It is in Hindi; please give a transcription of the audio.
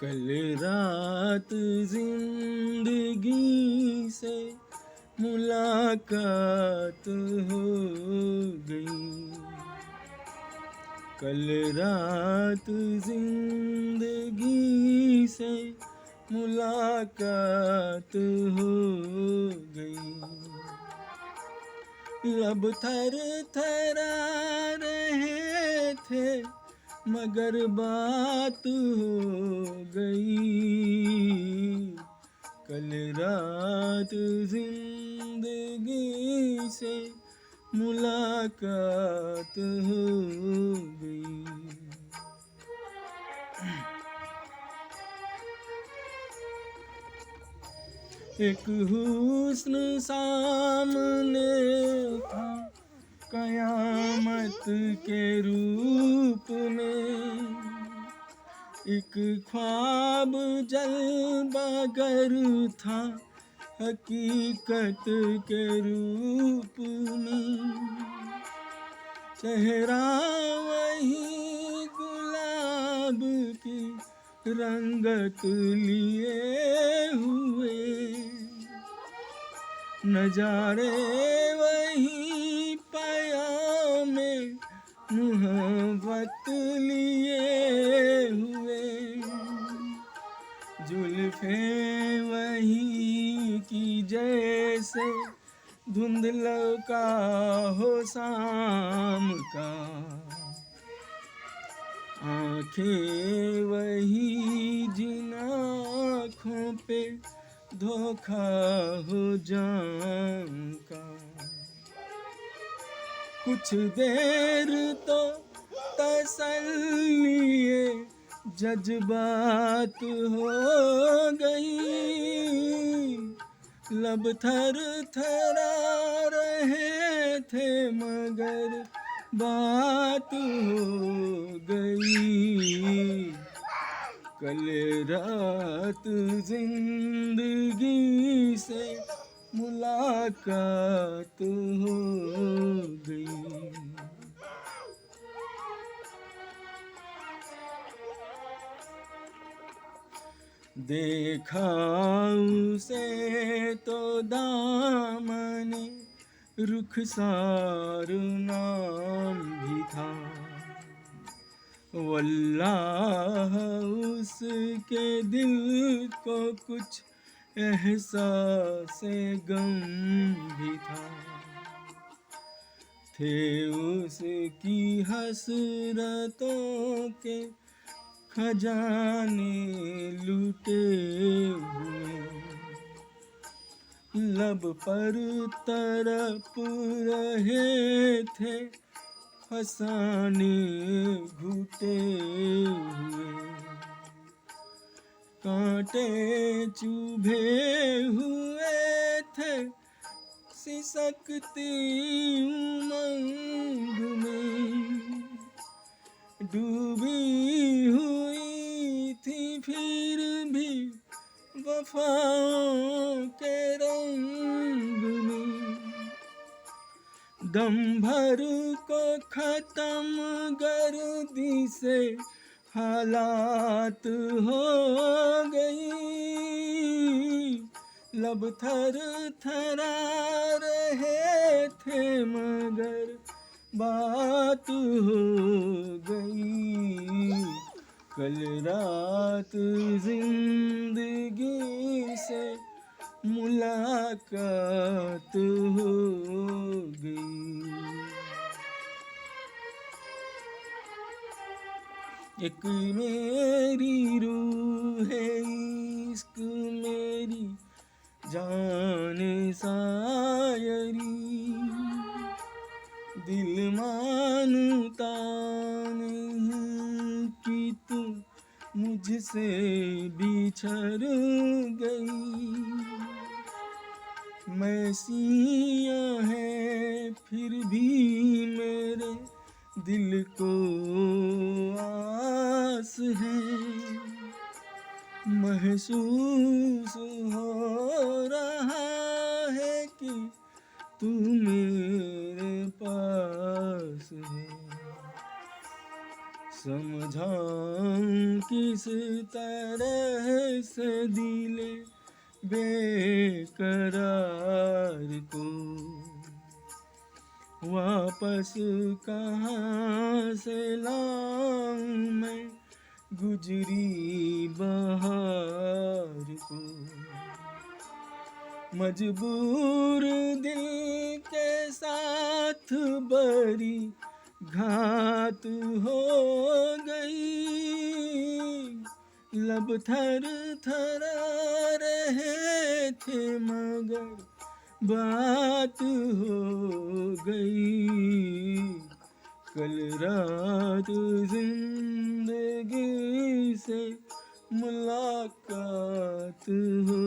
कल रात जिंदगी से मुलाकात हो गई। कल रात जिंदगी से मुलाकात हो गई। लब थर थरा रहे थे मगर बात हो गई। कल रात जिंदगी से मुलाकात हो गई। एक हुस्न सामने था कयामत के रूप में। एक ख्वाब जलवागर था हकीकत के रूप में। चेहरा वही गुलाब की रंगत लिए हुए। नजारे वही पयामे मोहब्बत लिए हुए। जुल्फे वही की जैसे धुंधलों का हो शाम का। आँखें वही जिन आँखों पे धोखा हो जाम का। कुछ देर तो तसल्लिए जज्बात हो गई। लब थर थरा रहे थे मगर बात हो गई। कल रात जिंदगी से मुलाकात हो गई। देखा उसे तो दामने रुखसार नाम भी था। वल्लाह उसके दिल को कुछ एहसास गम भी था। थे उसकी हसरतों के खजाने लूटे हुए। लब पर तरप रहे थे फसाने घुटे हुए। कांटे चुभे हुए थे सिसकती उमंग में। डूबी हुई थी फिर भी वफाओं के रंग में। दम भर को खत्म गर्दी से हालात हो गई। लब थर थरा रहे थे मगर बात हो गई। कल रात जिंदगी से मुलाकात हो गई। एक मेरी रूह है इश्क मेरी जान सायरी। दिल मानता नहीं कि तू मुझसे बिछड़ गई। मैसियाँ है फिर भी मेरे दिल को आस है। महसूस हो रहा है कि तू मेरे पास है। समझाऊं किस तरह से दिले बेकरार को वापस कहाँ से लाऊं मैं गुजरी बहार को। मजबूर दिल के साथ बड़ी घात हो गई, लब थर थरा रहे थे मगर बात हो गई। कल रात जिंदगी से मुलाकात हो